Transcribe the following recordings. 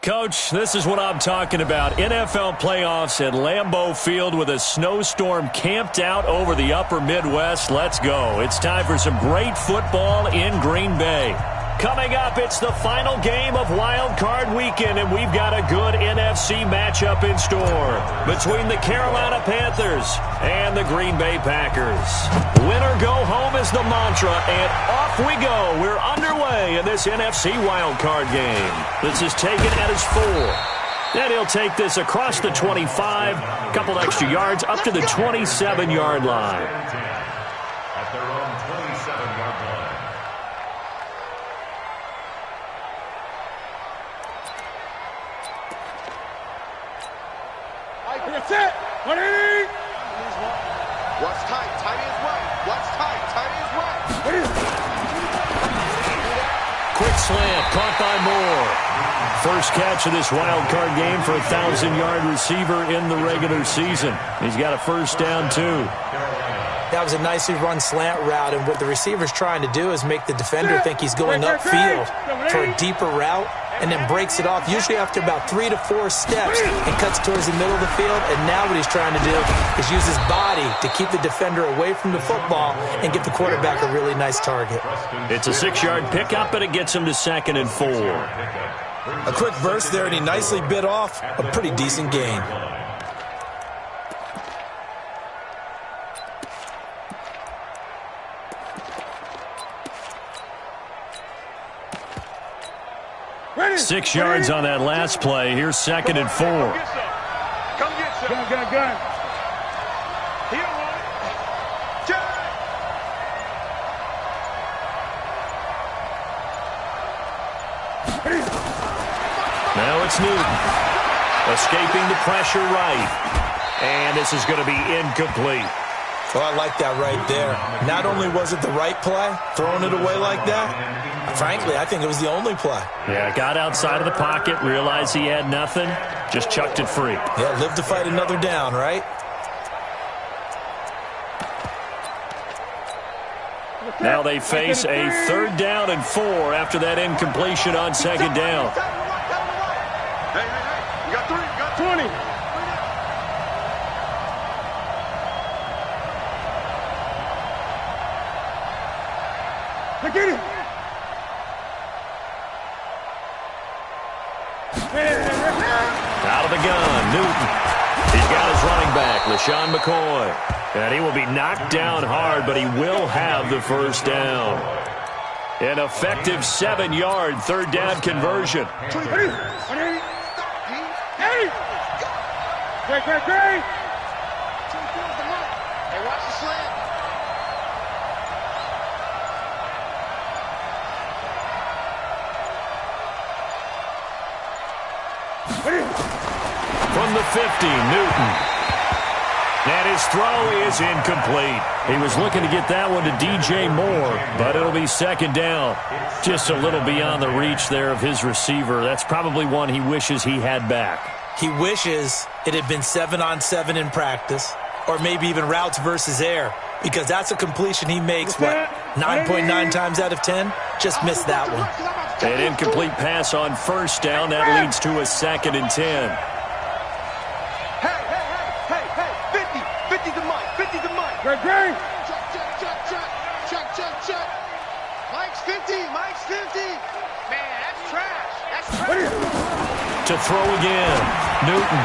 Coach, this is what I'm talking about. NFL playoffs at Lambeau Field with a snowstorm camped out over the upper Midwest. Let's go. It's time for some great football in Green Bay. Coming up, it's the final game of Wild Card Weekend, and we've got a good NFC matchup in store between the Carolina Panthers and the Green Bay Packers. Win or go home is the mantra, and off we go. We're underway in this NFC Wild Card game. This is taken at his 4. Then he'll take this across the 25, a couple extra yards up to the 27-yard line. At their own 27-yard line. That's it. What do you need? What's tight? Tight is right. What's tight? Tight is right. Quick slant, caught by Moore. First catch of this wild card game for a 1,000-yard receiver in the regular season. He's got a first down, too. That was a nicely run slant route, and what the receiver's trying to do is make the defender think he's going upfield for a deeper route, and then breaks it off, usually after about 3 to 4 steps, and cuts towards the middle of the field. And now what he's trying to do is use his body to keep the defender away from the football and give the quarterback a really nice target. It's a 6-yard pickup, and it gets him to 2nd and 4. A quick burst there, and he nicely bit off a pretty decent gain. Ready. 6 yards on that last play. Here's 2nd and 4. Come get some. Gun. He don't want it. Now it's Newton. Escaping the pressure right. And this is going to be incomplete. Well, I like that right there. Not only was it the right play, throwing it away like that, frankly, I think it was the only play. Yeah, got outside of the pocket, realized he had nothing, just chucked it free. Yeah, live to fight another down, right? Now they face a 3rd down and 4 after that incompletion on 2nd down. Hey. You got 3. You got 20. Look at it. Out of the gun, Newton. He's got his running back, LaShawn McCoy. And he will be knocked down hard, but he will have the first down. An effective 7-yard 3rd down conversion. Great. Hey, watch the slant. From the 50, Newton. And his throw is incomplete. He was looking to get that one to DJ Moore, but it'll be 2nd down. Just a little beyond the reach there of his receiver. That's probably one he wishes he had back. He wishes it had been 7-on-7 in practice, or maybe even routes versus air, because that's a completion he makes, 9.9 times out of 10? Just missed that one. An incomplete pass on 1st down. That leads to a 2nd and 10. Hey. 50 to Mike. 50 to Mike. Great. Check. Mike's 50. Man, that's trash. To throw again, Newton.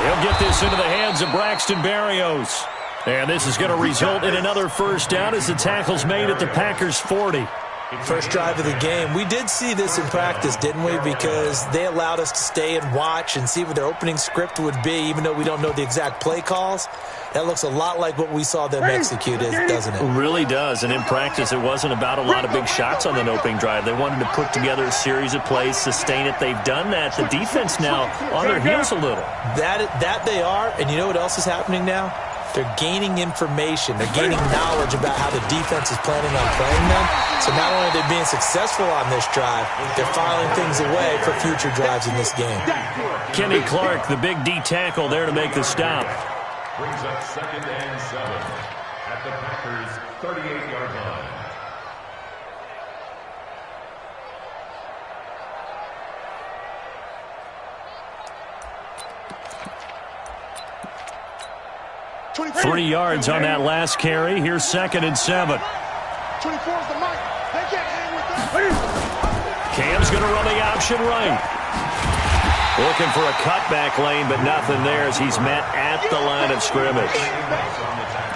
He'll get this into the hands of Braxton Berrios. And this is going to result in another 1st down as the tackle's made at the Packers' 40. First drive of the game. We did see this in practice, didn't we? Because they allowed us to stay and watch and see what their opening script would be, even though we don't know the exact play calls. That looks a lot like what we saw them execute, doesn't it? It really does. And in practice, it wasn't about a lot of big shots on that opening drive. They wanted to put together a series of plays, sustain it. They've done that. The defense now on their heels a little. That they are. And you know what else is happening now? They're gaining information. They're gaining knowledge about how the defense is planning on playing them. So not only are they being successful on this drive, they're filing things away for future drives in this game. Kenny Clark, the big D tackle there to make the stop. Brings up 2nd and 7 at the Packers' 38-yard line. 3 yards on that last carry. Here's 2nd and 7. 24 is the mic. They can't hang with that. Cam's going to run the option right. Looking for a cutback lane, but nothing there as he's met at the line of scrimmage.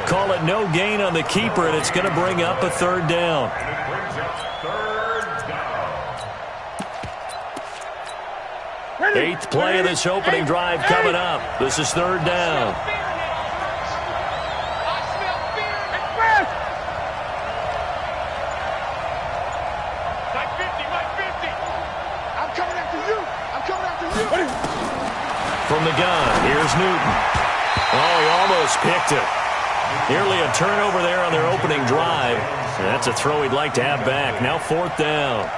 Call it no gain on the keeper, and it's going to bring up a 3rd down. Eighth play of this opening drive coming up. This is 3rd down. I'm coming after you. I'm coming after you. From the gun, here's Newton. Oh, he almost picked it. Nearly a turnover there on their opening drive. And that's a throw he'd like to have back. Now 4th down.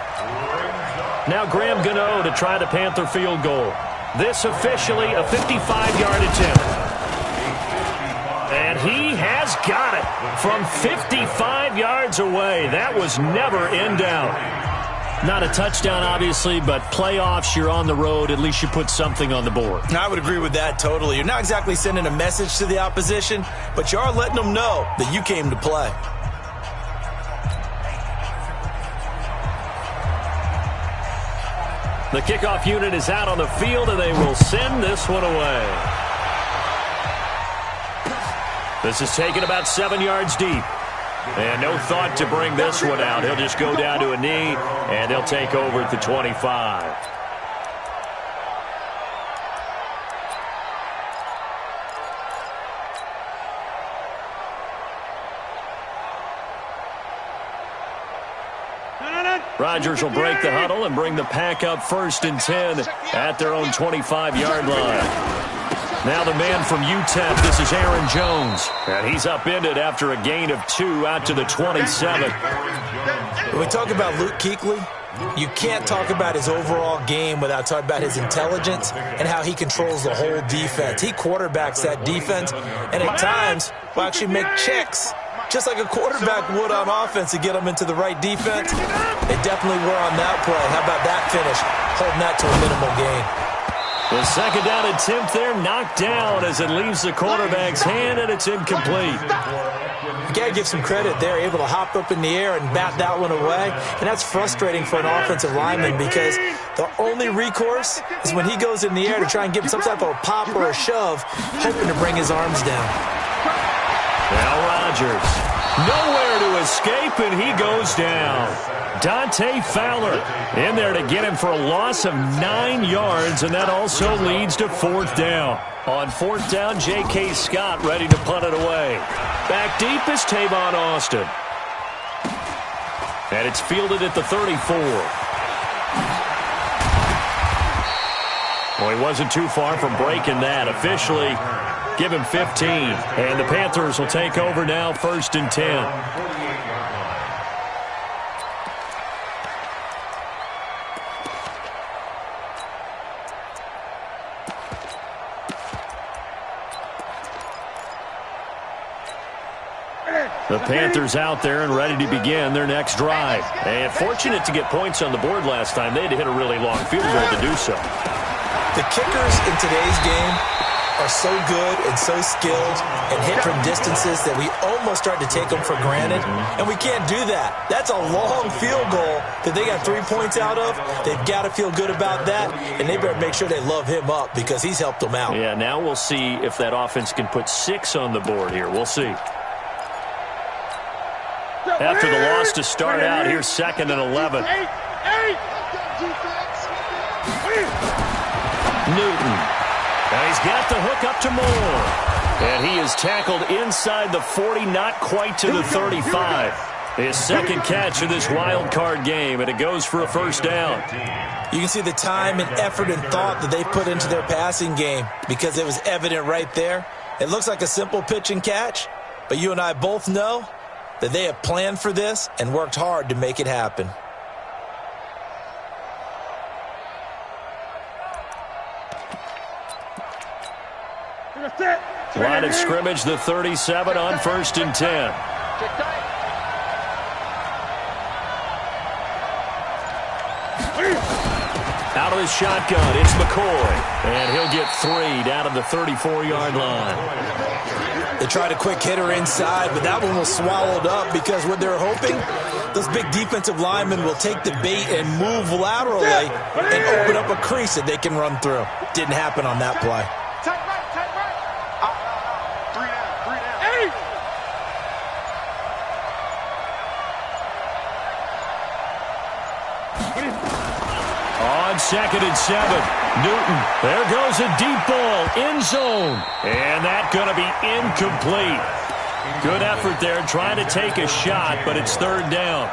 Now Graham Gano to try the Panther field goal. This officially a 55-yard attempt. And he has got it from 55 yards away. That was never in doubt. Not a touchdown, obviously, but playoffs, you're on the road. At least you put something on the board. I would agree with that totally. You're not exactly sending a message to the opposition, but you are letting them know that you came to play. The kickoff unit is out on the field, and they will send this one away. This is taken about 7 yards deep. And no thought to bring this one out. He'll just go down to a knee, and they'll take over at the 25. Rodgers will break the huddle and bring the pack up 1st and 10 at their own 25-yard line. Now the man from UTEP, this is Aaron Jones. And he's upended after a gain of 2 out to the 27. When we talk about Luke Kuechly, you can't talk about his overall game without talking about his intelligence and how he controls the whole defense. He quarterbacks that defense, and at times will actually make checks, just like a quarterback would on offense to get them into the right defense. They definitely were on that play. How about that finish? Holding that to a minimal gain. The 2nd down attempt there knocked down as it leaves the quarterback's hand, and it's incomplete. You got to give some credit there, able to hop up in the air and bat that one away. And that's frustrating for an offensive lineman because the only recourse is when he goes in the air to try and give him some type of a pop or a shove, hoping to bring his arms down. Now Rodgers, nowhere to escape, and he goes down. Dante Fowler in there to get him for a loss of 9 yards, and that also leads to 4th down. On 4th down, J.K. Scott ready to punt it away. Back deep is Tavon Austin. And it's fielded at the 34. Well, he wasn't too far from breaking that. Officially, give him 15. And the Panthers will take over now, 1st and 10. The Panthers out there and ready to begin their next drive. And fortunate to get points on the board last time. They had to hit a really long field goal to do so. The kickers in today's game are so good and so skilled and hit from distances that we almost start to take them for granted. And we can't do that. That's a long field goal that they got 3 points out of. They've got to feel good about that, and they better make sure they love him up because he's helped them out. Yeah, now we'll see if that offense can put 6 on the board here. We'll see. After the loss to start out, here's 2nd and 11. Newton. Now he's got the hook up to Moore. And he is tackled inside the 40, not quite to the 35. His 2nd catch of this wild card game, and it goes for a 1st down. You can see the time and effort and thought that they put into their passing game because it was evident right there. It looks like a simple pitch and catch, but you and I both know that they have planned for this and worked hard to make it happen. Line of scrimmage, the 37 on 1st and 10. Out of his shotgun, it's McCoy. And he'll get 3 down to the 34-yard line. They tried a quick hitter inside, but that one was swallowed up because what they're hoping, those big defensive linemen will take the bait and move laterally and open up a crease that they can run through. Didn't happen on that play. Tight right, tight right. Three down. Hey! On 2nd and 7, Newton. There goes a deep ball, end zone. And that's going to be incomplete. Good effort there, trying to take a shot, but it's 3rd down.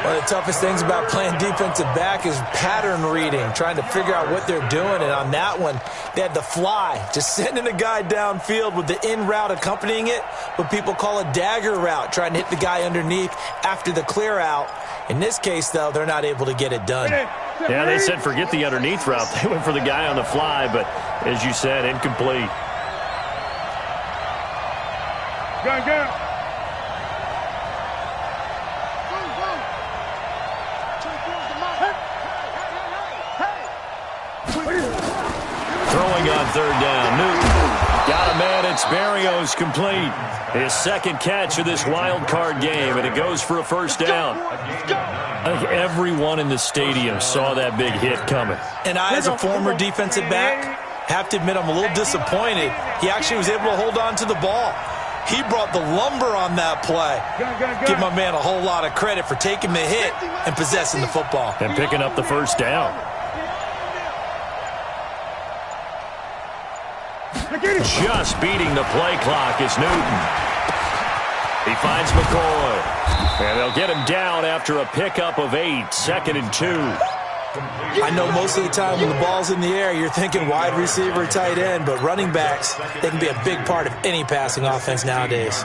One of the toughest things about playing defensive back is pattern reading, trying to figure out what they're doing. And on that one, they had the fly, just sending a guy downfield with the in route accompanying it, what people call a dagger route, trying to hit the guy underneath after the clear out. In this case, though, they're not able to get it done. Yeah, they said forget the underneath route. They went for the guy on the fly, but as you said, incomplete. Gun. Throwing on 3rd down, Newton. Got a man, it's Berrios, complete. His 2nd catch of this wild card game, and it goes for a 1st down. I think everyone in the stadium saw that big hit coming. And I, as a former defensive back, have to admit I'm a little disappointed. He actually was able to hold on to the ball. He brought the lumber on that play. Give my man a whole lot of credit for taking the hit and possessing the football. And picking up the 1st down. Just beating the play clock is Newton. He finds McCoy. And they'll get him down after a pickup of 8, 2nd and 2. I know most of the time when the ball's in the air, you're thinking wide receiver, tight end, but running backs, they can be a big part of any passing offense nowadays.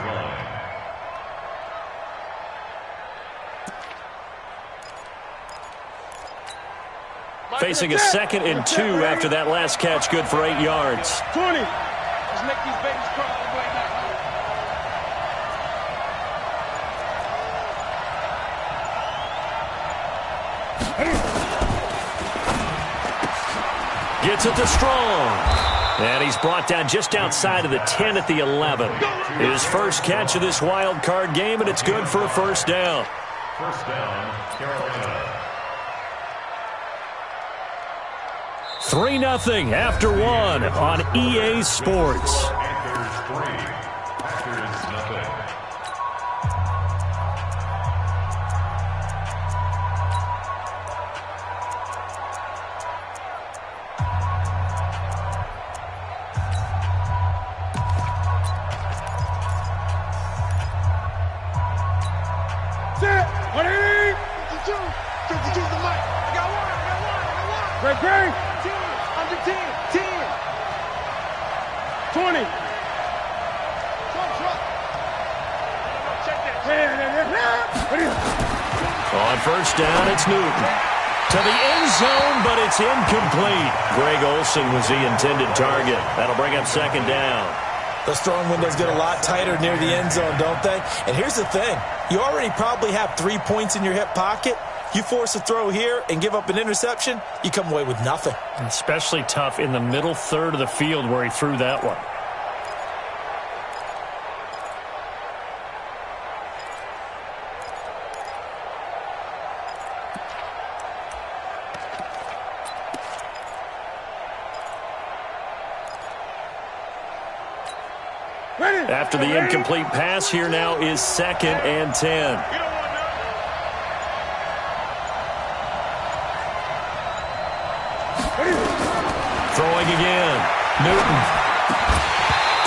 Facing a 2nd and 2 after that last catch, good for 8 yards. 20. Let's make these babies cry all the way now. Gets it to Strong. And he's brought down just outside of the 10 at the 11. His 1st catch of this wild card game, and it's good for a 1st down. 1st down, Carolina. 3-0 after 1 on EA Sports. Panthers 3, Packers nothing. Set. 52 the mic. I got one. Great. 10, under 10, 20. Check that. On 1st down, it's Newton. To the end zone, but it's incomplete. Greg Olsen was the intended target. That'll bring up 2nd down. Those throwing windows get a lot tighter near the end zone, don't they? And here's the thing. You already probably have 3 points in your hip pocket. You force a throw here and give up an interception, you come away with nothing. Especially tough in the middle 3rd of the field where he threw that one. After the incomplete pass, here now is 2nd and 10. Throwing again. Newton.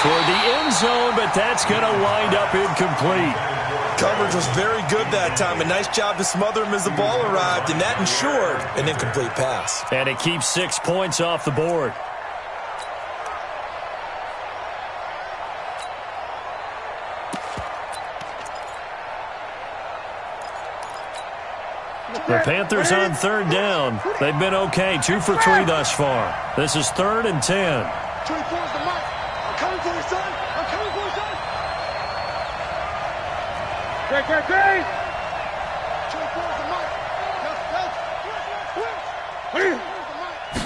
Toward the end zone, but that's going to wind up incomplete. Coverage was very good that time. A nice job to smother him as the ball arrived, and that ensured an incomplete pass. And it keeps 6 points off the board. The Panthers on 3rd down. They've been okay, 2 for 3 thus far. This is 3rd and 10. 24 is the mic. I'm coming for you, son. I'm coming for you, son. Great. 24 is the mic.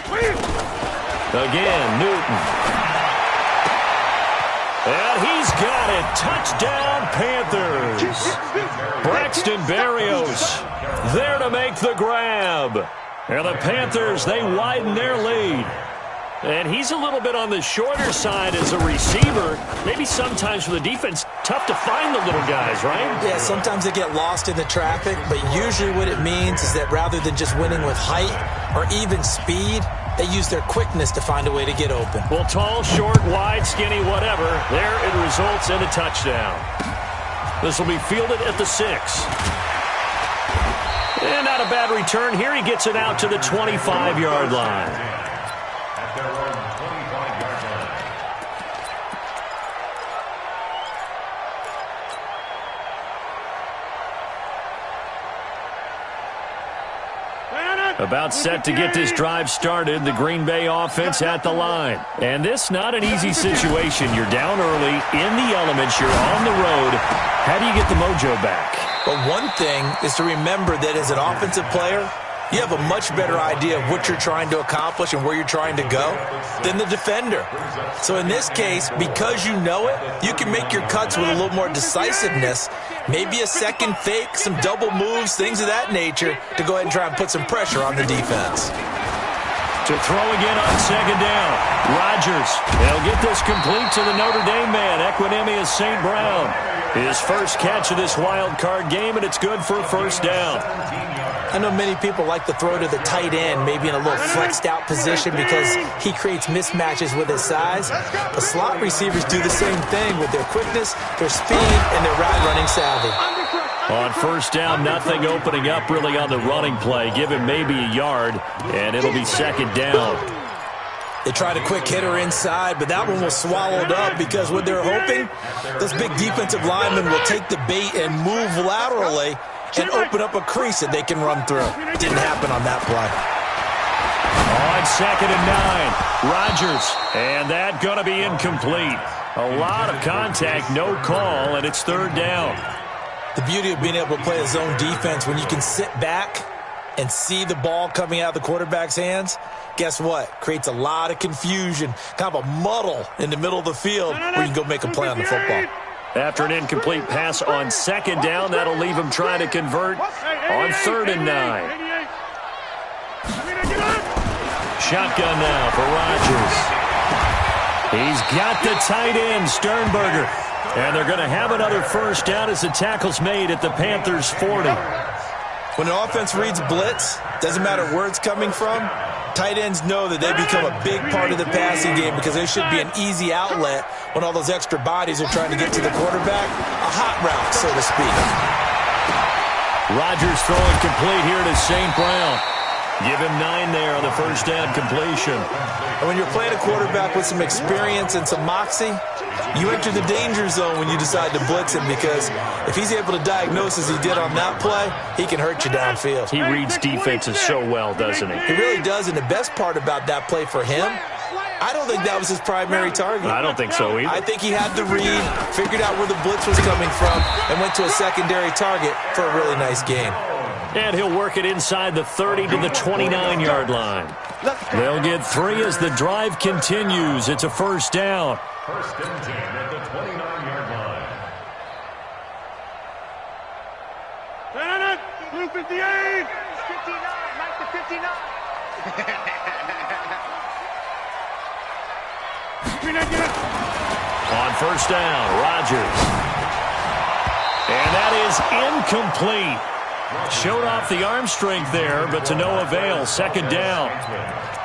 Switch. Again, Newton. And He's got it. Touchdown, Panthers. Braxton Berrios there to make the grab. And the Panthers, they widen their lead. And he's a little bit on the shorter side as a receiver. Maybe sometimes for the defense, tough to find the little guys, right? Yeah, sometimes they get lost in the traffic, but usually what it means is that rather than just winning with height or even speed, they use their quickness to find a way to get open. Well, tall, short, wide, skinny, whatever, there it results in a touchdown. This will be fielded at the 6. And not a bad return here. He gets it out to the 25-yard line. About set to get this drive started, the Green Bay offense at the line. And this not an easy situation. You're down early, in the elements, you're on the road. How do you get the mojo back? Well, one thing is to remember that as an offensive player, you have a much better idea of what you're trying to accomplish and where you're trying to go than the defender. So in this case, because you know it, you can make your cuts with a little more decisiveness, maybe a second fake, some double moves, things of that nature, to go ahead and try and put some pressure on the defense. To throw again on second down. Rodgers, they'll get this complete to the Notre Dame man, Equinemius St. Brown. His first catch of this wild card game, and it's good for a first down. I know many people like to throw to the tight end, maybe in a little flexed out position because he creates mismatches with his size. But slot receivers do the same thing with their quickness, their speed, and their route running savvy. On first down, nothing opening up really on the running play. Give him maybe a yard, and it'll be second down. They tried a quick hitter inside, but that one was swallowed up because what they're hoping, those big defensive linemen will take the bait and move laterally and open up a crease that they can run through. Didn't happen on that play. On second and 9, Rodgers, and that going to be incomplete. A lot of contact, no call, and it's third down. The beauty of being able to play a zone defense when you can sit back and see the ball coming out of the quarterback's hands, guess what? Creates a lot of confusion, kind of a muddle in the middle of the field where you can go make a play on the football. After an incomplete pass on second down, that'll leave him trying to convert on third and 9. Shotgun now for Rodgers. He's got the tight end, Sternberger. And they're going to have another first down as the tackle's made at the Panthers' 40. When an offense reads blitz, doesn't matter where it's coming from, tight ends know that they become a big part of the passing game because there should be an easy outlet when all those extra bodies are trying to get to the quarterback. A hot route, so to speak. Rodgers throwing complete here to St. Brown. Give him 9 there on the first down completion. And when you're playing a quarterback with some experience and some moxie, you enter the danger zone when you decide to blitz him because if he's able to diagnose as he did on that play, he can hurt you downfield. He reads defenses so well, doesn't he? He really does, and the best part about that play for him, I don't think that was his primary target. I don't think so either. I think he had the read, figured out where the blitz was coming from, and went to a secondary target for a really nice gain. And he'll work it inside the 30 to the 29-yard line. They'll get 3 as the drive continues. It's a first down. First and 10 at the 29-yard line. Blue 58. 59. Mike the 59. On first down, Rodgers. And that is incomplete. Showed off the arm strength there, but to no avail. Second down.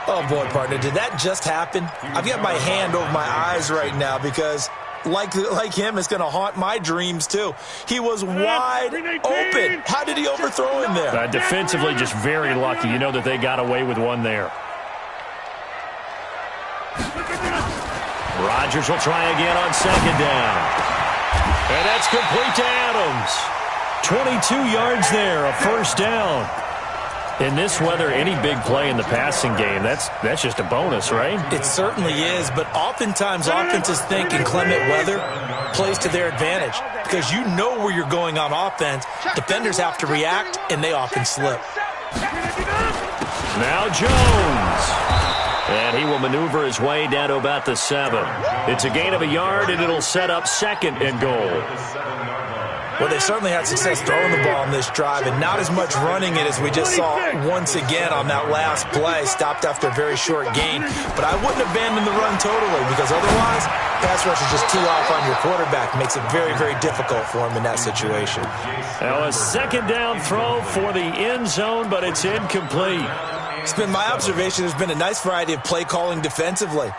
Oh, boy, partner, did that just happen? I've got my hand over my eyes right now because, like him, it's going to haunt my dreams, too. He was wide open. How did he overthrow him there? Defensively, just very lucky. You know that they got away with one there. Rodgers will try again on second down. And that's complete to Adams. 22 yards there, a first down. In this weather, any big play in the passing game, that's just a bonus, right? It certainly is, but oftentimes offenses think in clement weather plays to their advantage because you know where you're going on offense. Defenders have to react, and they often slip. Now Jones. And he will maneuver his way down to about the 7. It's a gain of a yard, and it'll set up 2nd and goal. Well, they certainly had success throwing the ball on this drive, and not as much running it as we just saw once again on that last play. Stopped after a very short gain. But I wouldn't abandon the run totally, because otherwise, pass rush is just too off on your quarterback. It makes it very, very difficult for him in that situation. Now a 2nd down throw for the end zone, but it's incomplete. It's been my observation there's been a nice variety of play calling defensively.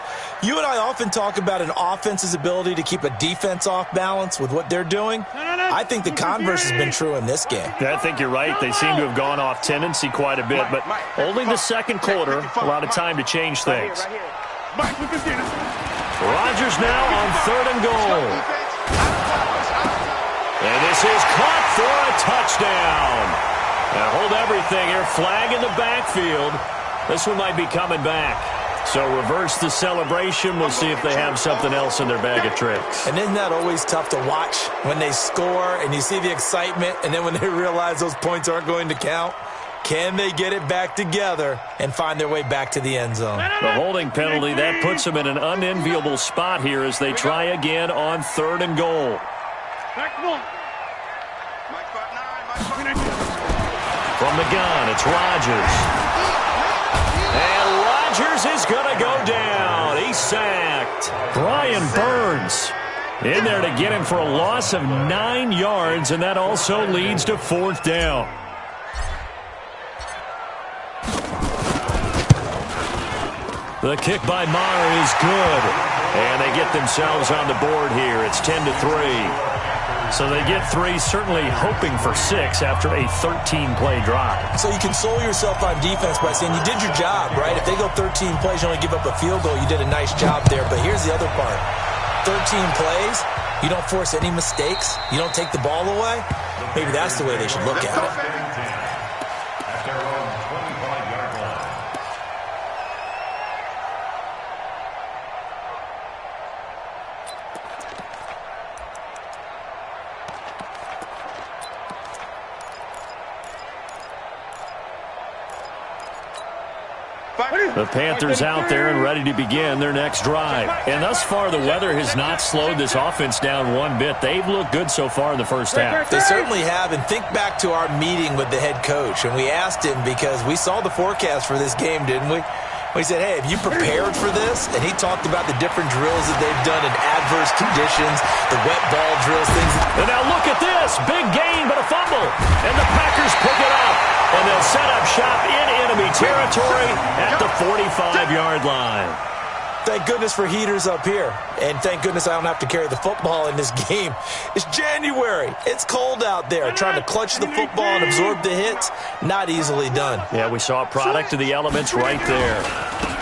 You and I often talk about an offense's ability to keep a defense off balance with what they're doing. I think the converse has been true in this game. Yeah, I think you're right. They seem to have gone off tendency quite a bit, but only the 2nd quarter, a lot of time to change things. Rodgers now on 3rd and goal. And this is caught for a touchdown. Now hold everything here. Flag in the backfield. This one might be coming back. So reverse the celebration. We'll see if they have something else in their bag of tricks. And isn't that always tough to watch when they score and you see the excitement, and then when they realize those points aren't going to count? Can they get it back together and find their way back to the end zone? The holding penalty, that puts them in an unenviable spot here as they try again on 3rd and goal. From the gun, it's Rodgers. And Rodgers is going to go down. He's sacked. Brian Burns in there to get him for a loss of 9 yards, and that also leads to 4th down. The kick by Maher is good. And they get themselves on the board here. It's 10-3. So they get 3, certainly hoping for 6 after a 13-play drive. So you console yourself on defense by saying you did your job, right? If they go 13 plays, you only give up a field goal, you did a nice job there. But here's the other part. 13 plays, you don't force any mistakes, you don't take the ball away. Maybe that's the way they should look at it. The Panthers out there and ready to begin their next drive. And thus far, the weather has not slowed this offense down one bit. They've looked good so far in the first half. They certainly have. And think back to our meeting with the head coach. And we asked him, because we saw the forecast for this game, didn't we? We said, hey, have you prepared for this? And he talked about the different drills that they've done in adverse conditions, the wet ball drills, things. And now look at this. Big gain, but a fumble. And the Packers pick it up. And they'll set up shop in enemy territory at the 45-yard line. Thank goodness for heaters up here. And thank goodness I don't have to carry the football in this game. It's January. It's cold out there. Trying to clutch the football and absorb the hits, not easily done. Yeah, we saw a product of the elements right there.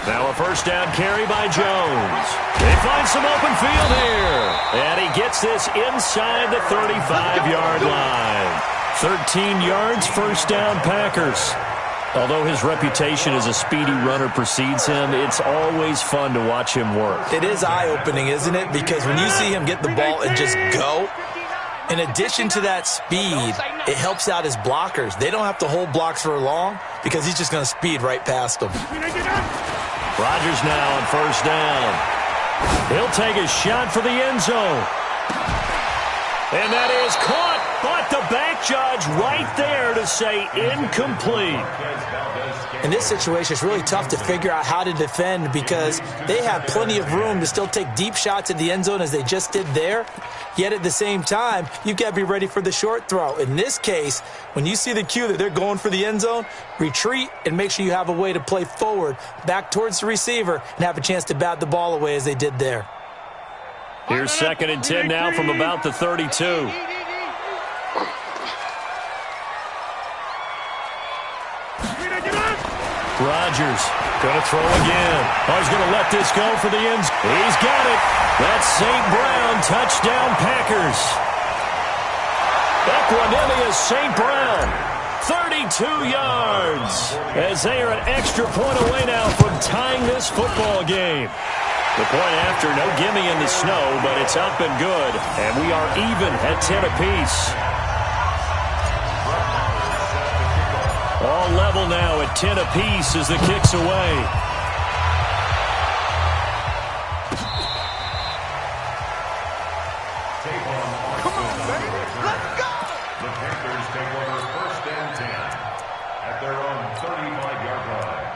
Now a 1st down carry by Jones. They find some open field here. And he gets this inside the 35-yard line. 13 yards, 1st down Packers. Although his reputation as a speedy runner precedes him, it's always fun to watch him work. It is eye-opening, isn't it? Because when you see him get the ball and just go, in addition to that speed, it helps out his blockers. They don't have to hold blocks for long because he's just going to speed right past them. Rodgers now on 1st down. He'll take a shot for the end zone. And that is caught, but the back judge right there to say incomplete. In this situation, it's really tough to figure out how to defend because they have plenty of room to still take deep shots at the end zone as they just did there. Yet at the same time, you've got to be ready for the short throw. In this case, when you see the cue that they're going for the end zone, retreat and make sure you have a way to play forward, back towards the receiver, and have a chance to bat the ball away as they did there. Here's 2nd and 10 now from about the 32. Rodgers going to throw again. Oh, he's going to let this go for the ends. He's got it. That's St. Brown. Touchdown, Packers. Equanimous St. Brown. 32 yards. As they are an extra point away now from tying this football game. The point after, no gimme in the snow, but it's up and good. And we are even at 10 apiece. All level now at 10 apiece as the kick's away. Let's go! The Panthers take over 1st and 10 at their own 35-yard line.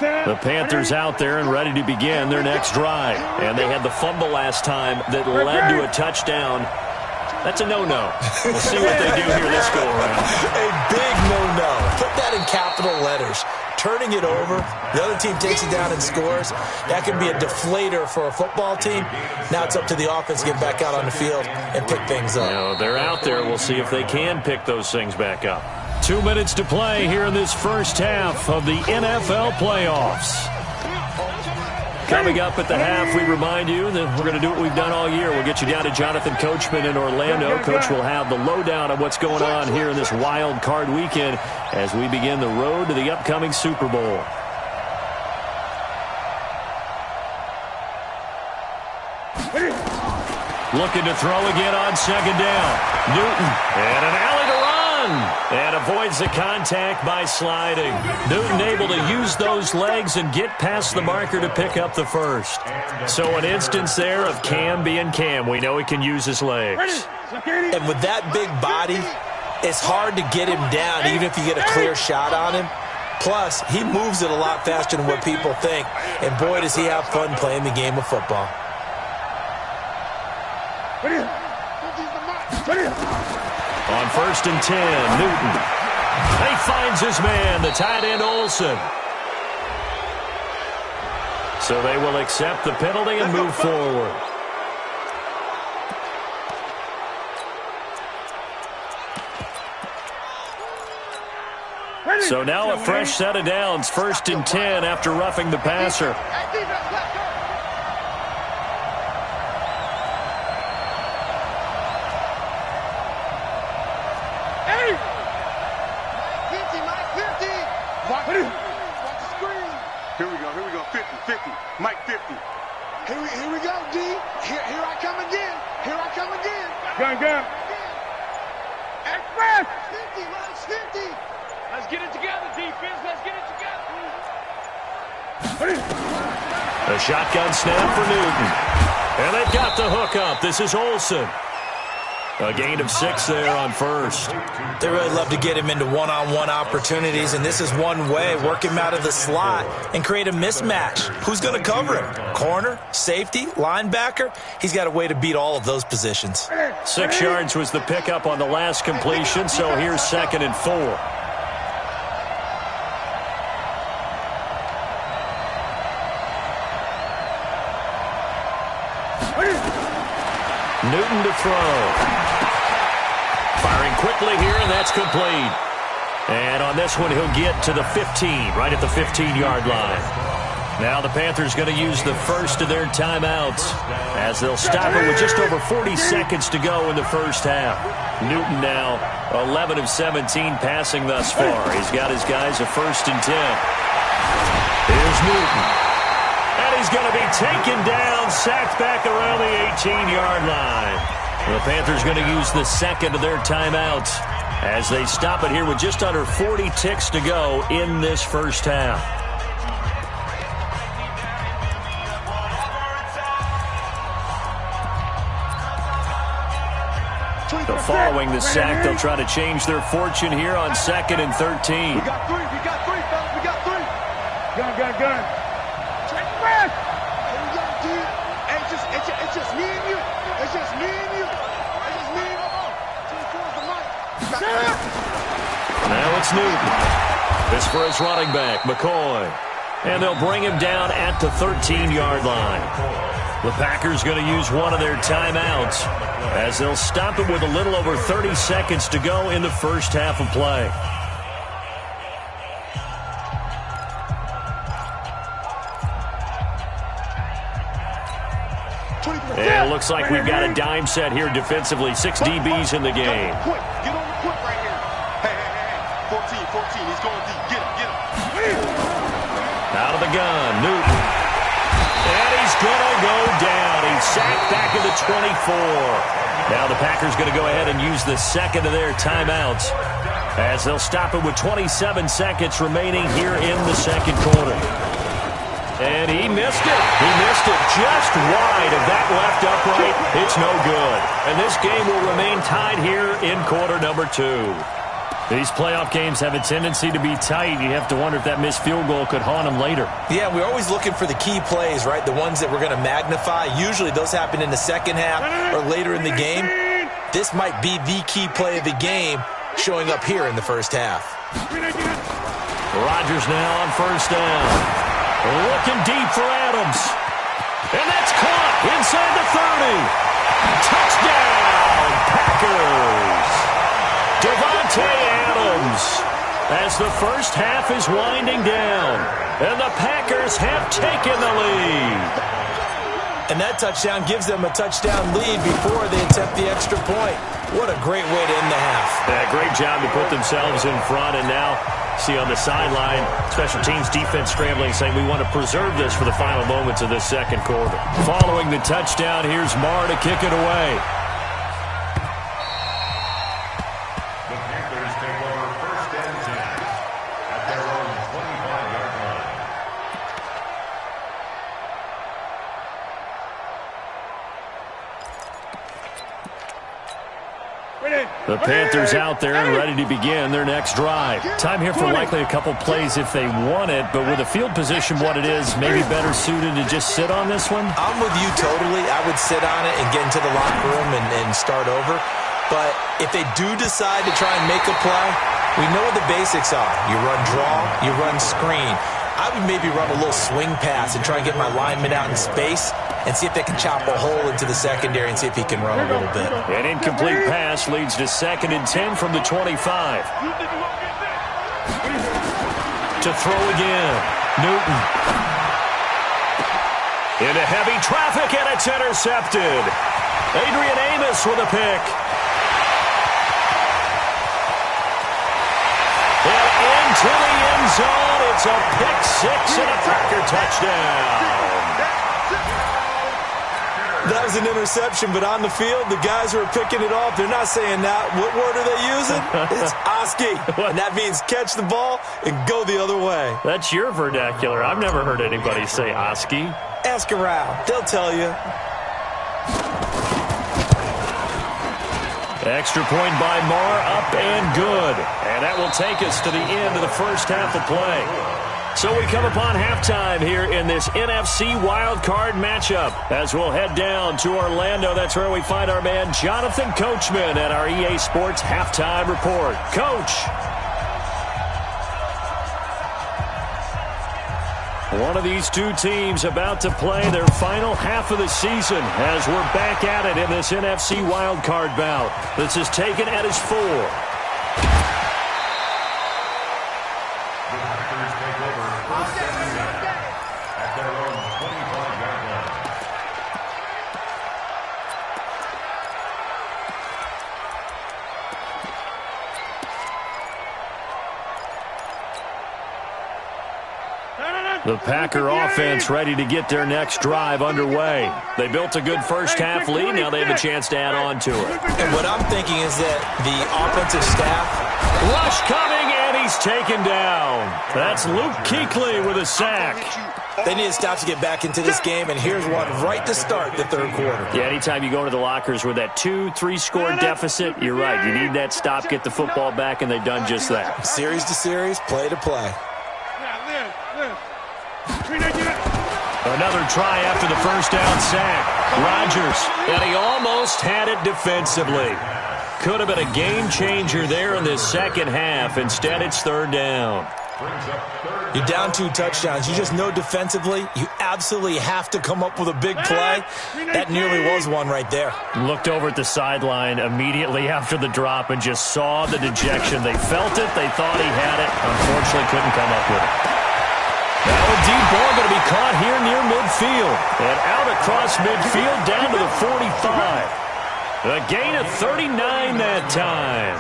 The Panthers out there and ready to begin their next drive. And they had the fumble last time that led to a touchdown. That's a no-no. We'll see what they do here this go-around. A big no-no. Put that in capital letters. Turning it over, the other team takes it down and scores. That could be a deflator for a football team. Now it's up to the offense to get back out on the field and pick things up. You know, they're out there. We'll see if they can pick those things back up. 2 minutes to play here in this first half of the NFL playoffs. Coming up at the half, we remind you that we're going to do what we've done all year. We'll get you down to Jonathan Coachman in Orlando. Coach will have the lowdown of what's going on here in this wild card weekend as we begin the road to the upcoming Super Bowl. Looking to throw again on 2nd down. Newton and an alley to run. And avoids the contact by sliding. Newton able to use those legs and get past the marker to pick up the first. So an instance there of Cam being Cam. We know he can use his legs. And with that big body, it's hard to get him down even if you get a clear shot on him. Plus, he moves it a lot faster than what people think. And boy, does he have fun playing the game of football. On 1st and 10, Newton. He finds his man, the tight end Olsen. So they will accept the penalty and move forward. So now a fresh set of downs, 1st and 10 after roughing the passer. Here we go, 50, Mike 50. Here we go, D. Here I come again. Gun. Express! 50, Mike's 50. Let's get it together, defense. Let's get it together. A shotgun snap for Newton. And they've got the hook up. This is Olsen. A gain of 6 there on 1st. They really love to get him into one-on-one opportunities, and this is one way. Work him out of the slot and create a mismatch. Who's going to cover him? Corner, safety, linebacker? He's got a way to beat all of those positions. 6 yards was the pickup on the last completion, so here's 2nd and 4. Newton to throw. Firing quickly here, and that's complete. And on this one, he'll get to the 15, right at the 15-yard line. Now the Panthers going to use the first of their timeouts as they'll stop it with just over 40 seconds to go in the first half. Newton now 11 of 17 passing thus far. He's got his guys a 1st and 10. Here's Newton. And he's going to be taken down, sacked back around the 18-yard line. The Panthers going to use the second of their timeouts as they stop it here with just under 40 ticks to go in this first half. So following the sack, they'll try to change their fortune here on 2nd and 13. We got three, fellas. We got 3. Gun. Check press. Here we go, D. It's just me and you. It's just me and you. Now it's Newton. This for his running back, McCoy. And they'll bring him down at the 13-yard line. The Packers going to use one of their timeouts as they'll stop it with a little over 30 seconds to go in the first half of play. And it looks like we've got a dime set here defensively. 6 DBs in the game. Get on the quick right here. Hey. 14. He's going deep. Get him. Out of the gun, Newton. And he's going to go down. He sacked back at the 24. Now the Packers going to go ahead and use the second of their timeouts as they'll stop it with 27 seconds remaining here in the second quarter. And he missed it. He missed it just wide of that left upright. It's no good. And this game will remain tied here in quarter number 2. These playoff games have a tendency to be tight. You have to wonder if that missed field goal could haunt them later. Yeah, we're always looking for the key plays, right? The ones that we're going to magnify. Usually those happen in the second half or later in the game. This might be the key play of the game showing up here in the first half. Rodgers now on first down. Looking deep for Adams. And that's caught inside the 30. Touchdown, Packers. Devontae Adams as the first half is winding down. And the Packers have taken the lead. And that touchdown gives them a touchdown lead before they attempt the extra point. What a great way to end the half. Yeah, great job to put themselves in front. And now, see on the sideline, special teams defense scrambling, saying we want to preserve this for the final moments of this second quarter. Following the touchdown, here's Marr to kick it away. The Panthers take over first and 10 at their own 25-yard line. The Panthers out there and ready to begin their next drive. Time here for likely a couple plays if they want it, but with the field position what it is, maybe better suited to just sit on this one? I'm with you totally. I would sit on it and get into the locker room and start over. But if they do decide to try and make a play, we know what the basics are. You run draw, you run screen. I would maybe run a little swing pass and try and get my lineman out in space and see if they can chop a hole into the secondary and see if he can run a little bit. An incomplete pass leads to 2nd and 10 from the 25. To throw again. Newton. Into heavy traffic, and it's intercepted. Adrian Amos with a pick. And into the end zone. It's a pick six and a Packer touchdown. That was an interception, but on the field, the guys who are picking it off, they're not saying that. What word are they using? It's Oski. And that means catch the ball and go the other way. That's your vernacular. I've never heard anybody say Oski. Ask around. They'll tell you. Extra point by Marr, up and good. And that will take us to the end of the first half of play. So we come upon halftime here in this NFC wildcard matchup as we'll head down to Orlando. That's where we find our man Jonathan Coachman at our EA Sports Halftime Report. Coach. One of these two teams about to play their final half of the season as we're back at it in this NFC wildcard bout. This is taken at his 4. At their own 25-yard line. The Packer offense ready to get their next drive underway. They built a good first half lead. Now they have a chance to add on to it. And what I'm thinking is that the offensive staff... Rush coming, and he's taken down. That's Luke Kuechly with a sack. They need to stop to get back into this game, and here's one right to start the third quarter. Yeah, anytime you go into the lockers with that 2-3 score deficit, you're right. You need that stop, get the football back, and they've done just that. Series to series, play to play. Another try after the first down sack. Rodgers, and he almost had it defensively. Could have been a game changer there in this second half. Instead, it's third down. You're down 2 touchdowns. You just know defensively you absolutely have to come up with a big play. That nearly was one right there. Looked over at the sideline immediately after the drop and just saw the dejection. They felt it. They thought he had it. Unfortunately, couldn't come up with it. Now a deep ball going to be caught here near midfield. And out across midfield down to the 45. A gain of 39 that time.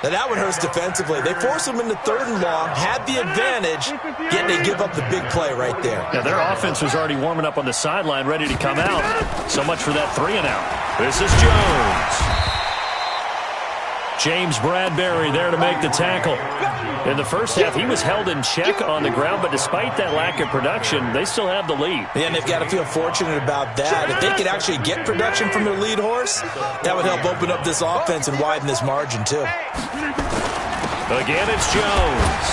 Now that one hurts defensively. They force him into 3rd and long, had the advantage, yet they give up the big play right there. Now their offense was already warming up on the sideline, ready to come out. So much for that 3-and-out. This is Jones. James Bradbury there to make the tackle. In the first half, he was held in check on the ground, but despite that lack of production, they still have the lead. Yeah, and they've got to feel fortunate about that. If they could actually get production from their lead horse, that would help open up this offense and widen this margin, too. Again, it's Jones.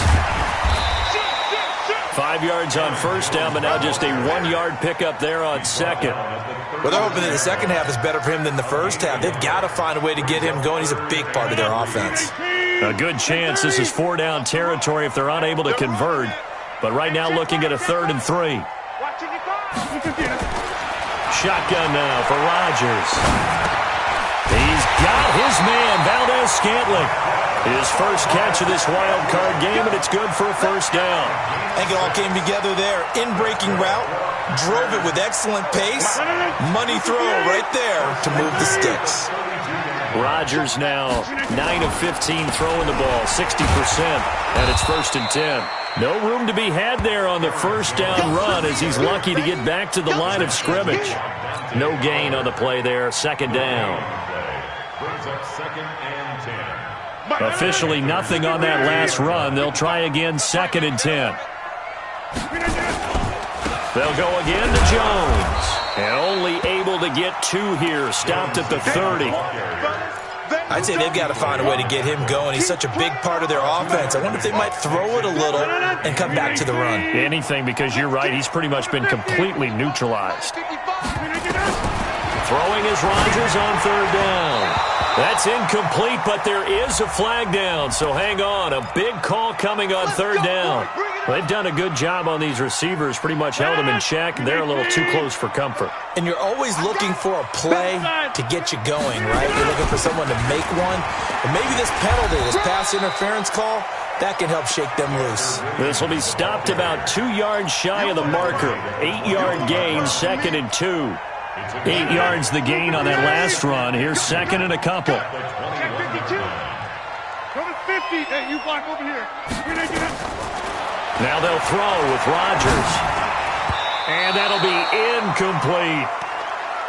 5 yards on first down, but now just a 1-yard pickup there on second. Well, they're hoping that the second half is better for him than the first half. They've got to find a way to get him going. He's a big part of their offense. A good chance this is 4-down territory if they're unable to convert. But right now looking at a 3rd and 3. Shotgun now for Rodgers. He's got his man, Valdez-Scantling. His first catch of this wild card game, and it's good for a first down. I think it all came together there. In-breaking route, drove it with excellent pace. Money throw right there to move the sticks. Rodgers now 9 of 15 throwing the ball, 60%, and it's 1st and 10. No room to be had there on the first down run as he's lucky to get back to the line of scrimmage. No gain on the play there, 2nd down. Brings up 2nd and 10. Officially nothing on that last run. They'll try again, 2nd and 10. They'll go again to Jones. And only able to get 2 here. Stopped at the 30. I'd say they've got to find a way to get him going. He's such a big part of their offense. I wonder if they might throw it a little and come back to the run. Anything, because you're right. He's pretty much been completely neutralized. Throwing is Rodgers on 3rd down. That's incomplete, but there is a flag down, so hang on. A big call coming on 3rd down. They've done a good job on these receivers, pretty much held them in check. They're a little too close for comfort. And you're always looking for a play to get you going, right? You're looking for someone to make one. And maybe this penalty, this pass interference call, that can help shake them loose. This will be stopped about 2 yards shy of the marker. 8-yard gain, 2nd and 2. 8 yards the gain on that last run. Here's 2nd and a couple. 52. Go to 50. Hey, you block over here. Now they'll throw with Rodgers. And that'll be incomplete.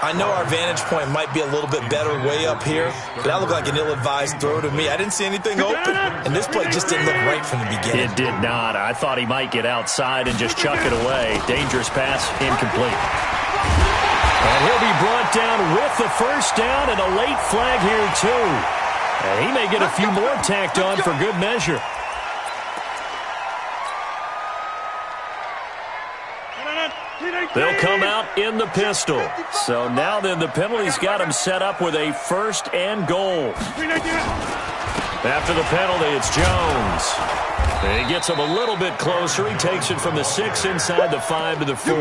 I know our vantage point might be a little bit better way up here, but that looked like an ill-advised throw to me. I didn't see anything open, and this play just didn't look right from the beginning. It did not. I thought he might get outside and just chuck it away. Dangerous pass, incomplete. And he'll be brought down with the first down and a late flag here, too. And he may get a few more tacked on for good measure. They'll come out in the pistol. So now then the penalty's got him set up with a 1st and goal. After the penalty, it's Jones. And he gets him a little bit closer. He takes it from the 6 inside the 5 to the 4.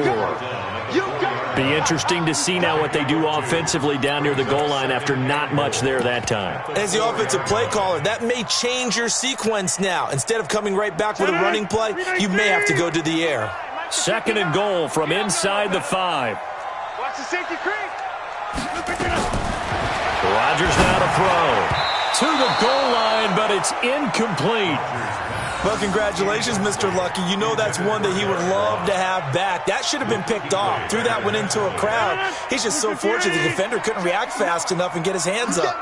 Be interesting to see now what they do offensively down near the goal line after not much there that time. As the offensive play caller, that may change your sequence now. Instead of coming right back with a running play, you may have to go to the air. 2nd and goal from inside the 5. Watch the safety creep. Rodgers now to throw. To the goal line, but it's incomplete. Well, congratulations, Mr. Lucky. You know that's one that he would love to have back. That should have been picked off. Threw that one into a crowd. He's just so fortunate the defender couldn't react fast enough and get his hands up.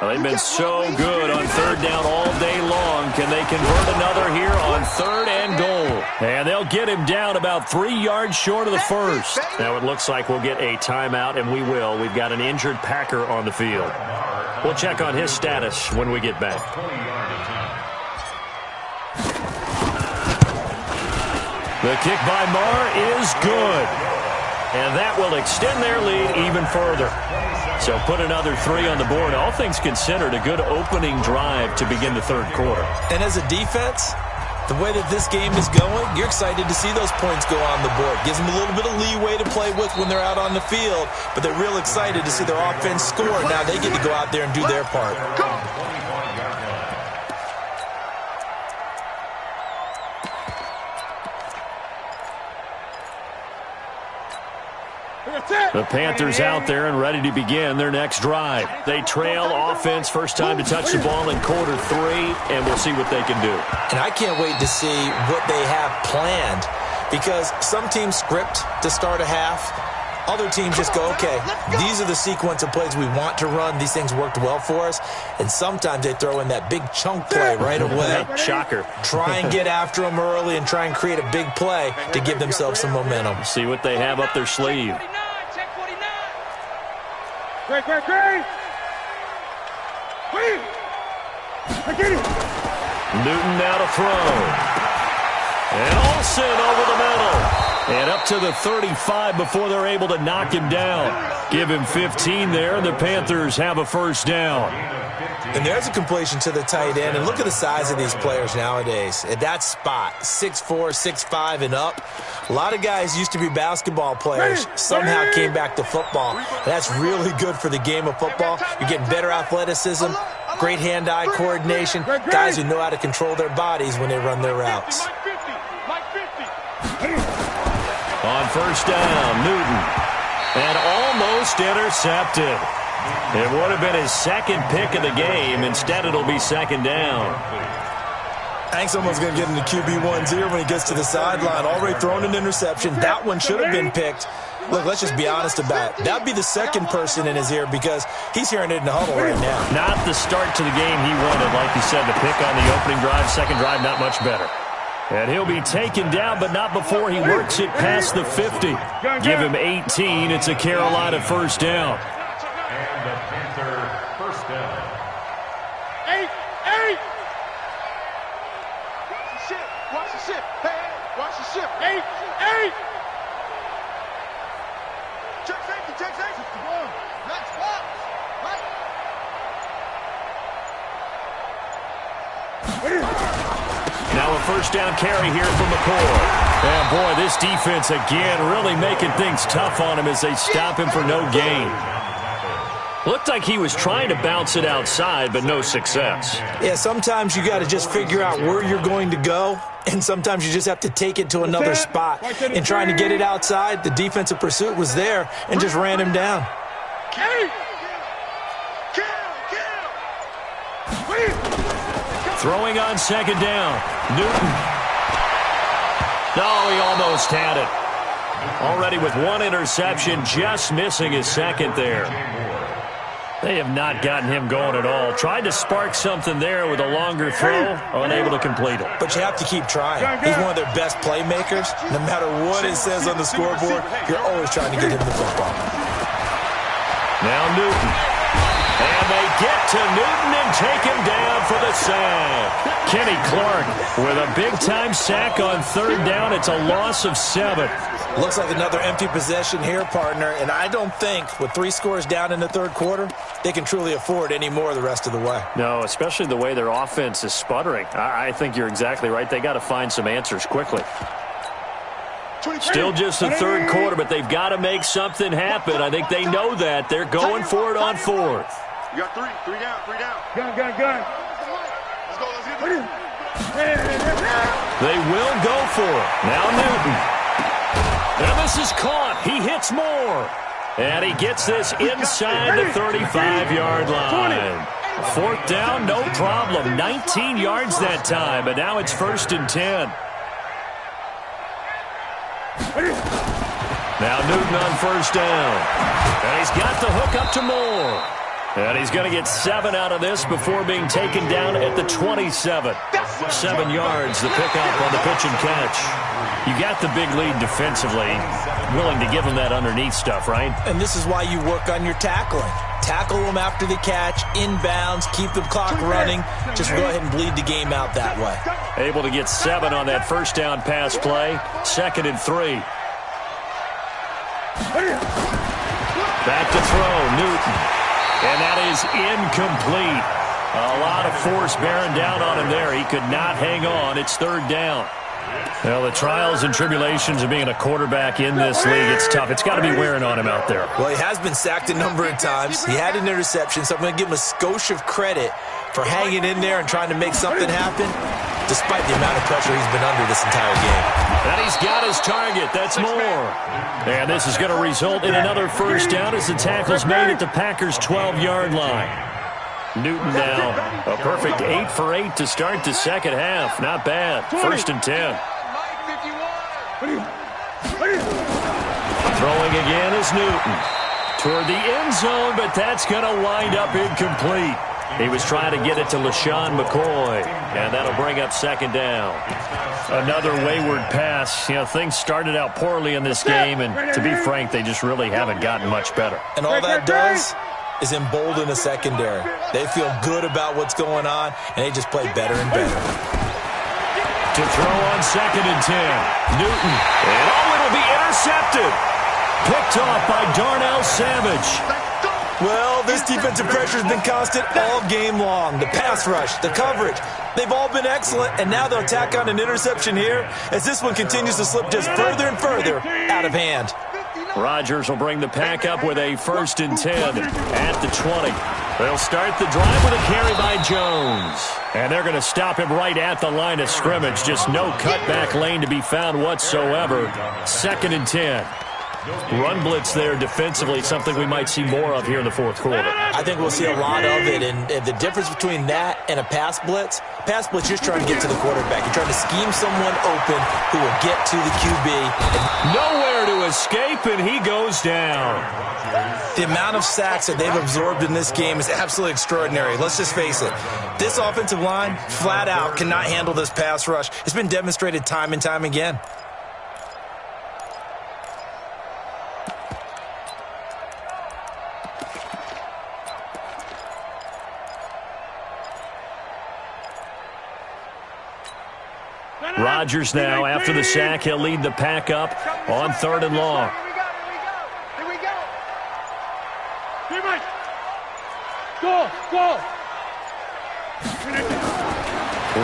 Well, they've been so good on 3rd down all day long. Can they convert another here on 3rd and goal? And they'll get him down about 3 yards short of the first. Now it looks like we'll get a timeout, and we will. We've got an injured Packer on the field. We'll check on his status when we get back. The kick by Marr is good. And that will extend their lead even further. So put another 3 on the board. All things considered, a good opening drive to begin the 3rd quarter. And as a defense, the way that this game is going, you're excited to see those points go on the board. Gives them a little bit of leeway to play with when they're out on the field, but they're real excited to see their offense score. Now they get to go out there and do their part. The Panthers out there and ready to begin their next drive. They trail offense, first time to touch the ball in quarter 3, and we'll see what they can do. And I can't wait to see what they have planned, because some teams script to start a half. Other teams just go, okay, these are the sequence of plays we want to run. These things worked well for us. And sometimes they throw in that big chunk play right away. Shocker. Try and get after them early and try and create a big play to give themselves some momentum. See what they have up their sleeve. Great. Newton now to throw. And Olsen over the middle. And up to the 35 before they're able to knock him down. Give him 15 there, and the Panthers have a first down. And there's a completion to the tight end. And look at the size of these players nowadays. At that spot, 6'4", 6'5", and up. A lot of guys used to be basketball players, somehow came back to football. And that's really good for the game of football. You're getting better athleticism, great hand-eye coordination, guys who know how to control their bodies when they run their routes. On first down, Newton. And almost intercepted. It would have been his second pick of the game. Instead, it'll be second down. I think someone's going to get into QB1's ear when he gets to the sideline. Already thrown an interception. That one should have been picked. Look, let's just be honest about it. That would be the second person in his ear because he's hearing it in the huddle right now. Not the start to the game he wanted. Like you said, the pick on the opening drive, second drive, not much better. And he'll be taken down, but not before he works it past the 50. Give him 18. It's a Carolina first down. And the Panther first down. 8. Watch the ship. Hey, watch the ship. 8. Check safety. Next box. Now a first down carry here from McCoy. And boy, this defense again really making things tough on him as they stop him for no gain. Looked like he was trying to bounce it outside, but no success. Yeah, sometimes you got to just figure out where you're going to go, and sometimes you just have to take it to another spot. And trying to get it outside, the defensive pursuit was there and just ran him down. Throwing on second down. Newton. No, he almost had it. Already with one interception, just missing his second there. They have not gotten him going at all. Tried to spark something there with a longer throw, unable to complete it. But you have to keep trying. He's one of their best playmakers. No matter what it says on the scoreboard, you're always trying to get him the football. Now Newton. And they get to Newton and take him down for the sack. Kenny Clark with a big-time sack on third down. It's a loss of 7. Looks like another empty possession here, partner. And I don't think, with 3 scores down in the third quarter, they can truly afford any more the rest of the way. No, especially the way their offense is sputtering. I think you're exactly right. They got to find some answers quickly. Still just the third quarter, but they've got to make something happen. I think they know that. They're going for it on fourth. You got 3 down. Gun. Let's go, let's get it. They will go for it. Now Newton. And this is caught. He hits more. And he gets this inside the 35-yard line. Fourth down, no problem. 19 yards that time, but now it's 1st and 10. Now Newton on first down. And he's got the hook up to Moore. And he's going to get 7 out of this before being taken down at the 27. 7 yards, the pickup on the pitch and catch. You got the big lead defensively. Willing to give him that underneath stuff, right? And this is why you work on your tackling. Tackle them after the catch, inbounds, keep the clock running. Just go ahead and bleed the game out that way. Able to get 7 on that first down pass play. 2nd and 3. Back to throw, Newton. And that is incomplete. A lot of force bearing down on him there. He could not hang on. It's 3rd down. Well, the trials and tribulations of being a quarterback in this league, it's tough. It's got to be wearing on him out there. Well, he has been sacked a number of times. He had an interception, so I'm going to give him a skosh of credit for hanging in there and trying to make something happen. despite the amount of pressure he's been under this entire game. And he's got his target. That's more. And this is going to result in another first down as the tackle's made at the Packers' 12-yard line. Newton now a perfect 8 for 8 to start the second half. Not bad. 1st and 10. Throwing again is Newton. Toward the end zone, but that's going to wind up incomplete. He was trying to get it to LaShawn McCoy, and that'll bring up 2nd down. Another wayward pass. You know, things started out poorly in this game, and to be frank, they just really haven't gotten much better. And all that does is embolden the secondary. They feel good about what's going on, and they just play better and better. To throw on 2nd and 10. Newton. And it'll be intercepted. Picked off by Darnell Savage. Well, this defensive pressure has been constant all game long. The pass rush, the coverage, they've all been excellent, and now they'll tack on an interception here as this one continues to slip just further and further out of hand. Rodgers will bring the pack up with a 1st and 10 at the 20. They'll start the drive with a carry by Jones. And they're going to stop him right at the line of scrimmage. Just no cutback lane to be found whatsoever. 2nd and 10. Run blitz there defensively, something we might see more of here in the 4th quarter. I think we'll see a lot of it, and the difference between that and a pass blitz, you're just trying to get to the quarterback. You're trying to scheme someone open who will get to the QB. Nowhere to escape, and he goes down. The amount of sacks that they've absorbed in this game is absolutely extraordinary. Let's just face it. This offensive line, flat out, cannot handle this pass rush. It's been demonstrated time and time again. Rodgers now, after the sack, he'll lead the pack up on 3rd and long. Here we go. Go.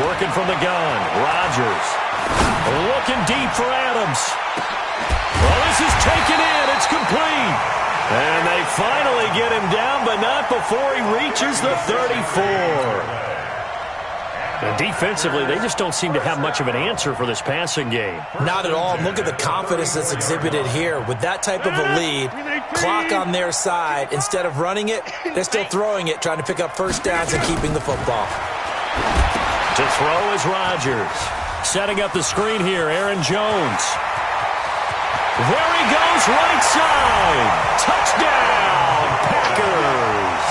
Working from the gun. Rodgers looking deep for Adams. Well, this is taken in. It's complete. And they finally get him down, but not before he reaches the 34. And defensively, they just don't seem to have much of an answer for this passing game. Not at all. Look at the confidence that's exhibited here. With that type of a lead, clock on their side, instead of running it, they're still throwing it, trying to pick up first downs and keeping the football. To throw is Rodgers. Setting up the screen here, Aaron Jones. There he goes, right side. Touchdown, Packers.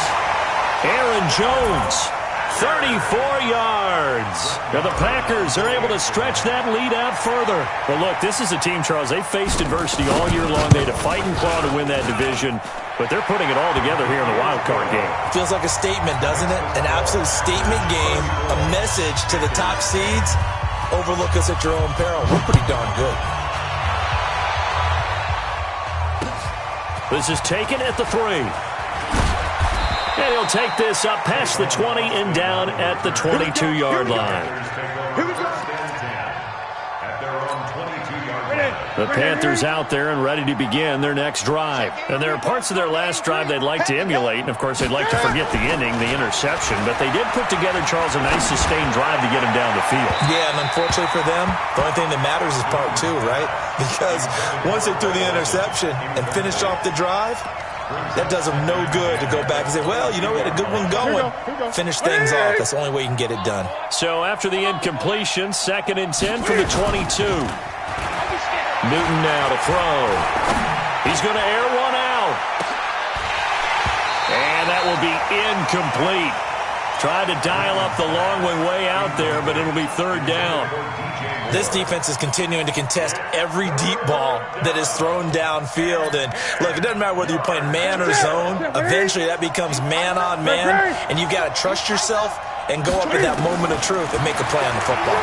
Aaron Jones. 34 yards. Now the Packers are able to stretch that lead out further. But look, this is a team, Charles, they faced adversity all year long. They had to fight and claw to win that division, but they're putting it all together here in the wild card game. Feels like a statement, doesn't it? An absolute statement game, a message to the top seeds. Overlook us at your own peril. We're pretty darn good. This is taken at the 3. And he'll take this up past the 20 and down at the 22-yard line. The Panthers out there and ready to begin their next drive. And there are parts of their last drive they'd like to emulate. And, of course, they'd like to forget the ending, the interception. But they did put together, Charles, a nice sustained drive to get him down the field. Yeah, and unfortunately for them, the only thing that matters is part 2, right? Because once they threw the interception and finished off the drive, that does them no good to go back and say, well, you know, we had a good one going. Finish things off. That's the only way you can get it done. So after the incompletion, 2nd and 10 from the 22. Newton now to throw. He's going to air one out. And that will be incomplete. Tried to dial up the long one way out there, but it'll be 3rd down. This defense is continuing to contest every deep ball that is thrown downfield. And, look, it doesn't matter whether you're playing man or zone. Eventually that becomes man on man, and you've got to trust yourself and go up in that moment of truth and make a play on the football.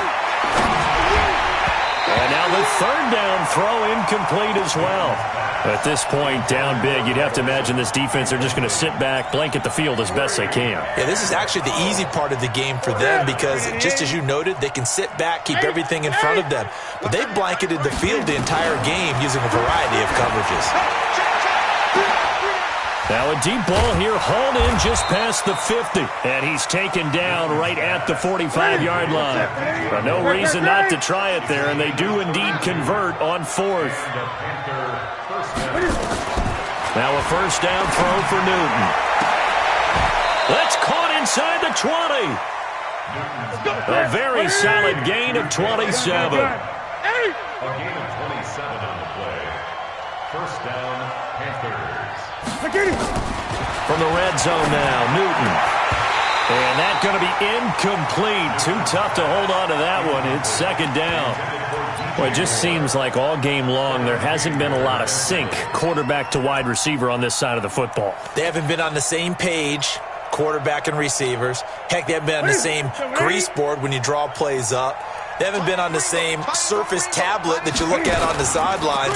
And now the 3rd down throw incomplete as well. At this point, down big, you'd have to imagine this defense, they're just going to sit back, blanket the field as best they can. Yeah, this is actually the easy part of the game for them because, just as you noted, they can sit back, keep everything in front of them. But they've blanketed the field the entire game using a variety of coverages. Now a deep ball here, hauled in just past the 50. And he's taken down right at the 45-yard line. But no reason not to try it there, and they do indeed convert on 4th. Now a first down throw for Newton. That's caught inside the 20. A very solid gain of 27. A gain of 27 on the play. First down, Panthers. From the red zone now, Newton. And that's going to be incomplete. Too tough to hold on to that one. It's second down. Well, it just seems like all game long there hasn't been a lot of sync quarterback to wide receiver on this side of the football. They haven't been on the same page, quarterback and receivers. Heck, they haven't been on the same grease board when you draw plays up. They haven't been on the same surface tablet that you look at on the sidelines.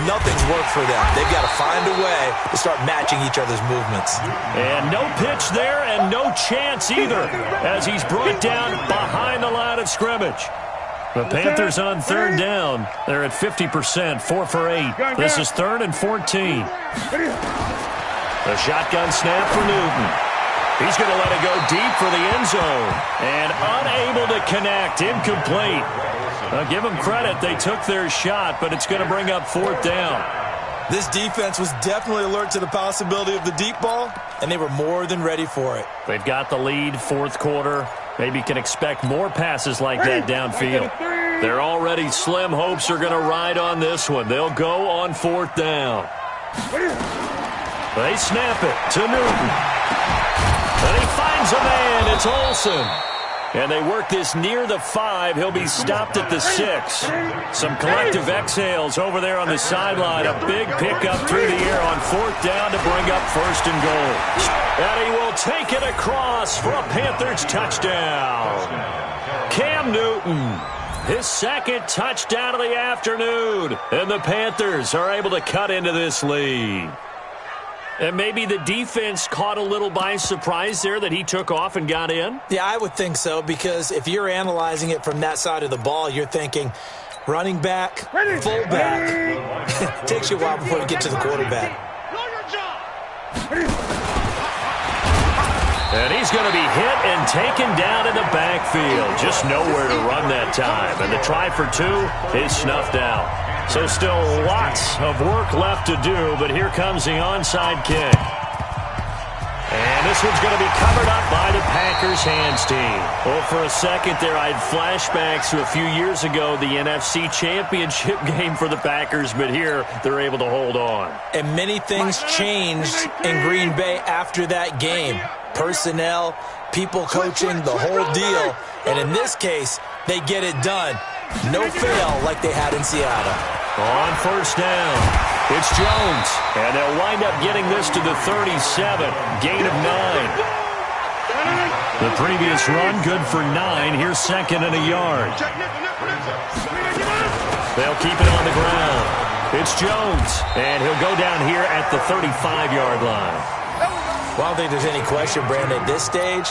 Nothing's worked for them. They've got to find a way to start matching each other's movements. And no pitch there and no chance either as he's brought down behind the line of scrimmage. The Panthers on third down. They're at 50%, 4 for 8. This is 3rd and 14. The shotgun snap for Newton. He's going to let it go deep for the end zone. And unable to connect. Incomplete. Give them credit. They took their shot, but it's going to bring up 4th down. This defense was definitely alert to the possibility of the deep ball, and they were more than ready for it. They've got the lead, 4th quarter. Maybe can expect more passes like that downfield. Their already slim hopes are going to ride on this one. They'll go on 4th down. They snap it to Newton. And he finds a man. It's Olsen. And they work this near the 5. He'll be stopped at the 6. Some collective exhales over there on the sideline. A big pickup through the air on 4th down to bring up 1st and goal. And he will take it across for a Panthers touchdown. Cam Newton, his 2nd touchdown of the afternoon. And the Panthers are able to cut into this lead. And maybe the defense caught a little by surprise there that he took off and got in? Yeah, I would think so, because if you're analyzing it from that side of the ball, you're thinking running back, fullback. Takes you a while before you get to the quarterback. And he's going to be hit and taken down in the backfield. Just nowhere to run that time. And the try for 2 is snuffed out. So still lots of work left to do, but here comes the onside kick. And this one's going to be covered up by the Packers hands team. Well, for a second there, I had flashbacks to a few years ago, the NFC Championship game for the Packers, but here they're able to hold on. And many things changed in Green Bay after that game. Personnel, people coaching, the whole deal. And in this case, they get it done. No fail like they had in Seattle. On 1st down, it's Jones. And they'll wind up getting this to the 37. Gain of 9. The previous run, good for 9. Here's 2nd and a yard. They'll keep it on the ground. It's Jones. And he'll go down here at the 35-yard line. Well, I don't think there's any question, Brandon, at this stage.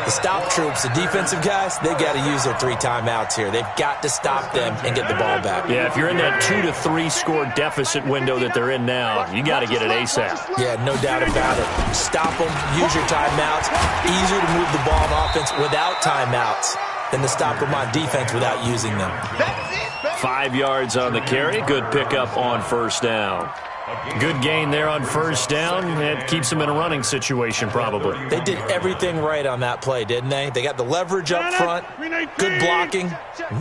The stop troops, the defensive guys, they got to use their 3 timeouts here. They've got to stop them and get the ball back. Yeah, if you're in that 2 to 3 score deficit window that they're in now, you got to get it ASAP. Yeah, no doubt about it. Stop them, use your timeouts. Easier to move the ball on offense without timeouts than to stop them on defense without using them. 5 yards on the carry. Good pickup on 1st down. Good gain there on 1st down. It keeps them in a running situation, probably. They did everything right on that play, didn't they? They got the leverage up front, good blocking,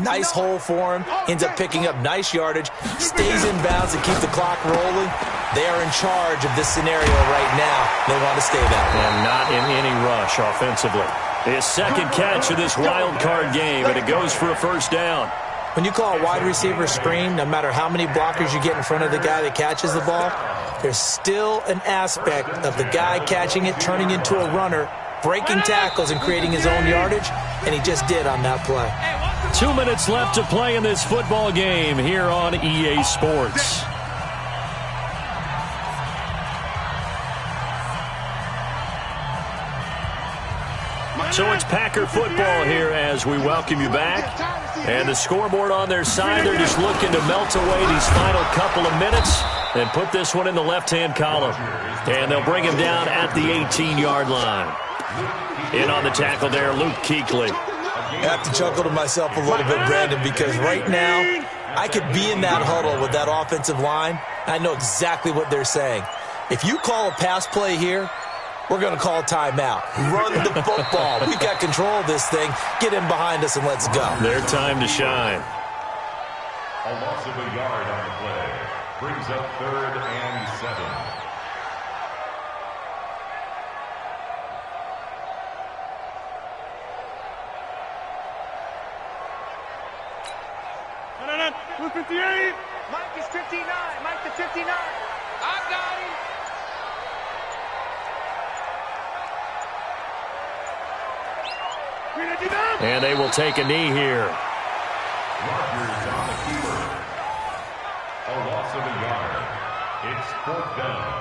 nice hole for him, ends up picking up nice yardage, stays in bounds to keep the clock rolling. They are in charge of this scenario right now. They want to stay that way. And not in any rush offensively. His 2nd catch of this wild card game, and it goes for a 1st down. When you call a wide receiver screen, no matter how many blockers you get in front of the guy that catches the ball, there's still an aspect of the guy catching it, turning into a runner, breaking tackles and creating his own yardage, and he just did on that play. 2 minutes left to play in this football game here on EA Sports. So it's Packer football here as we welcome you back. And the scoreboard on their side, they're just looking to melt away these final couple of minutes And put this one in the left-hand column. And they'll bring him down at the 18-yard line. In on the tackle there, Luke Kuechly. I have to chuckle to myself a little bit, Brandon, because right now I could be in that huddle with that offensive line. I know exactly what they're saying. If you call a pass play here, we're going to call a timeout. Run the football. We've got control of this thing. Get in behind us and let's go. Their time to shine. A loss of a yard on the play. Brings up 3rd and 7. No, 58. Mike is 59. Mike the 59. I got him. And they will take a knee here. Rodgers on the keeper. A loss of a yard. It's 4th down.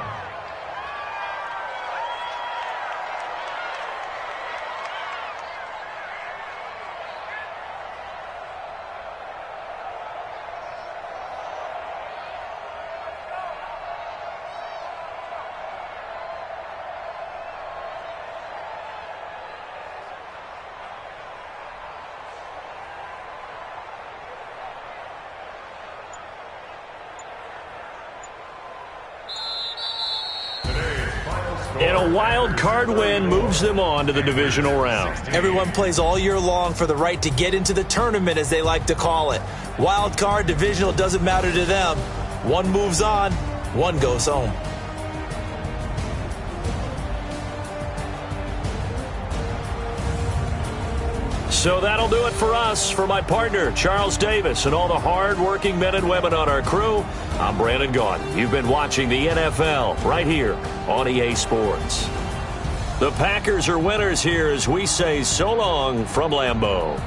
And a wild card win moves them on to the divisional round. Everyone plays all year long for the right to get into the tournament, as they like to call it. Wild card, divisional, doesn't matter to them. One moves on, one goes home. So that'll do it for us. For my partner, Charles Davis, and all the hard-working men and women on our crew, I'm Brandon Gaudin. You've been watching the NFL right here on EA Sports. The Packers are winners here as we say so long from Lambeau.